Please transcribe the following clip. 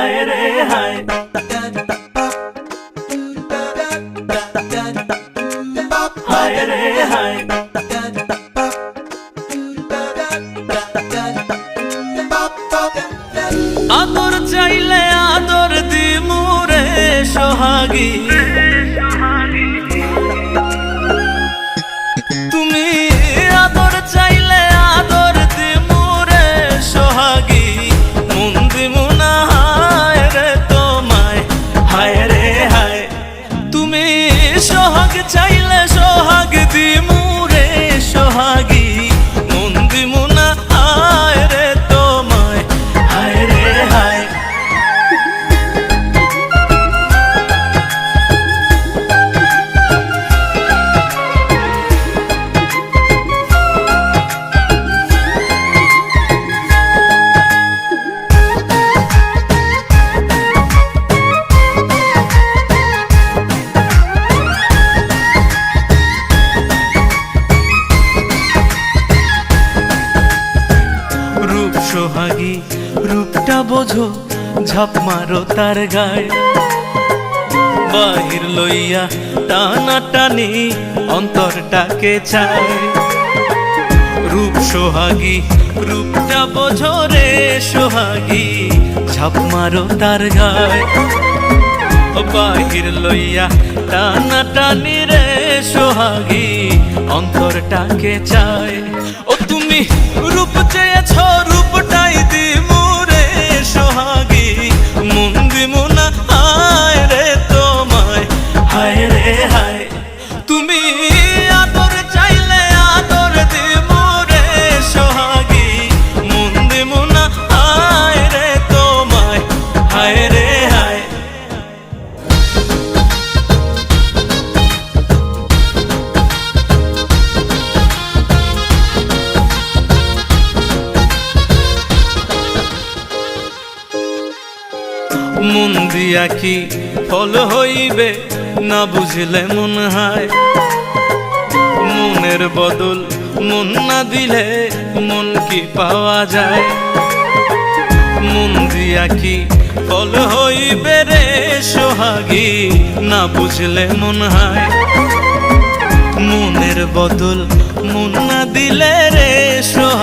হায় রে হায় হায় রে হায় আদর চাইলে আদর দিমু রে সোহাগী তুমি আদর চাইলে আদর দিমু রে সোহাগী মন দিমু না হায় রে তোমায় হায় রে হায় তুমি সোহাগ চাইলে সোহাগ দিমু রে সোহাগী মন দিমু না হায় রে তোমায় হায় রে হায় সোহাগী রূপটা বোঝো ঝাপ মারো তার গায়ে বাহির লইয়া টানা টানি অন্তরটাকে চায় রূপ সোহাগী রূপটা বোঝো রে সোহাগী ঝাপ মারো তার গায়ে বাহির লইয়া টানা টানি রে সোহাগী অন্তরটাকে চায় ও তুমি রূপ চেয়েছ রূপটাই দিমু রে সোহাগী মন দিমু না হায় রে তোমায় হায় রে হায় তুমি আদর চাইলে আদর দিমু রে সোহাগী মন দিমু না হায় রে তোমায় হায় রে হায় মন দিয়া কি ফল হইবে না বুঝলে মন হয় মনের বদল মন না দিলে মন কি পাওয়া যায় মন দিয়া কি ফল হইবে রে সোহাগী না বুঝলে মন হয় মনের বদল মন না দিলে রে সোহাগী